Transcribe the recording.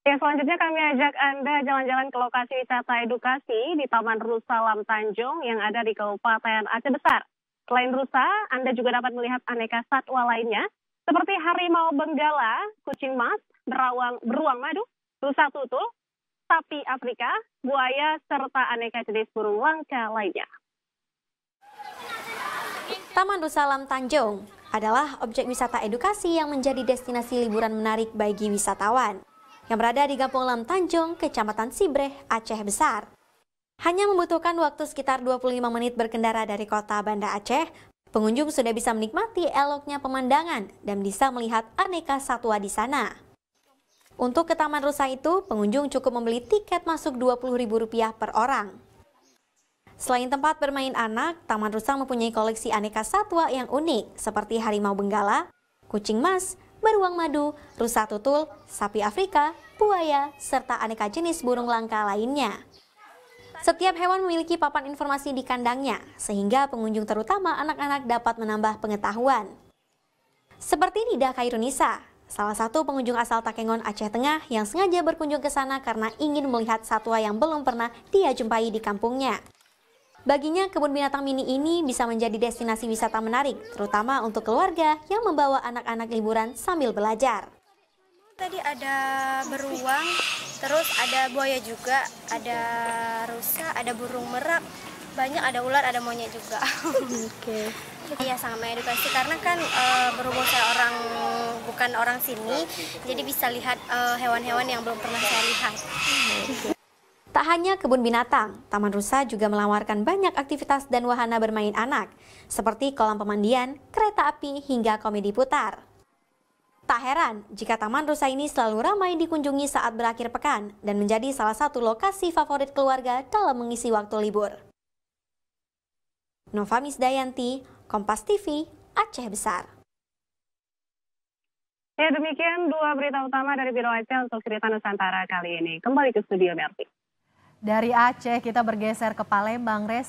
Ya, selanjutnya kami ajak Anda jalan-jalan ke lokasi wisata edukasi di Taman Rusa Lam Tanjung yang ada di Kabupaten Aceh Besar. Selain rusa, Anda juga dapat melihat aneka satwa lainnya, seperti harimau benggala, kucing mas, beruang madu, rusa tutul, sapi Afrika, buaya, serta aneka jenis burung langka lainnya. Taman Rusa Lam Tanjung adalah objek wisata edukasi yang menjadi destinasi liburan menarik bagi wisatawan yang berada di Kampung Lam Tanjung, Kecamatan Sibreh, Aceh Besar. Hanya membutuhkan waktu sekitar 25 menit berkendara dari kota Banda Aceh, pengunjung sudah bisa menikmati eloknya pemandangan dan bisa melihat aneka satwa di sana. Untuk ke Taman Rusa itu, pengunjung cukup membeli tiket masuk Rp20.000 per orang. Selain tempat bermain anak, Taman Rusa mempunyai koleksi aneka satwa yang unik seperti harimau benggala, kucing mas, beruang madu, rusa tutul, sapi Afrika, buaya, serta aneka jenis burung langka lainnya. Setiap hewan memiliki papan informasi di kandangnya, sehingga pengunjung terutama anak-anak dapat menambah pengetahuan. Seperti Nida Khairunisa, salah satu pengunjung asal Takengon, Aceh Tengah yang sengaja berkunjung ke sana karena ingin melihat satwa yang belum pernah dia jumpai di kampungnya. Baginya, kebun binatang mini ini bisa menjadi destinasi wisata menarik, terutama untuk keluarga yang membawa anak-anak liburan sambil belajar. Tadi ada beruang, terus ada buaya juga, ada rusa, ada burung merak, banyak, ada ular, ada monyet juga. Oke. Iya, sangat mengedukasi karena kan berhubung saya bukan orang sini, jadi bisa lihat hewan-hewan yang belum pernah saya lihat. Tak hanya kebun binatang, Taman Rusa juga menawarkan banyak aktivitas dan wahana bermain anak, seperti kolam pemandian, kereta api, hingga komedi putar. Tak heran jika Taman Rusa ini selalu ramai dikunjungi saat berakhir pekan dan menjadi salah satu lokasi favorit keluarga dalam mengisi waktu libur. Nova Misdayanti, Kompas TV, Aceh Besar. Ya, demikian dua berita utama dari Biro Aceh untuk cerita Nusantara kali ini. Kembali ke studio Merti. Dari Aceh kita bergeser ke Palembang, Res.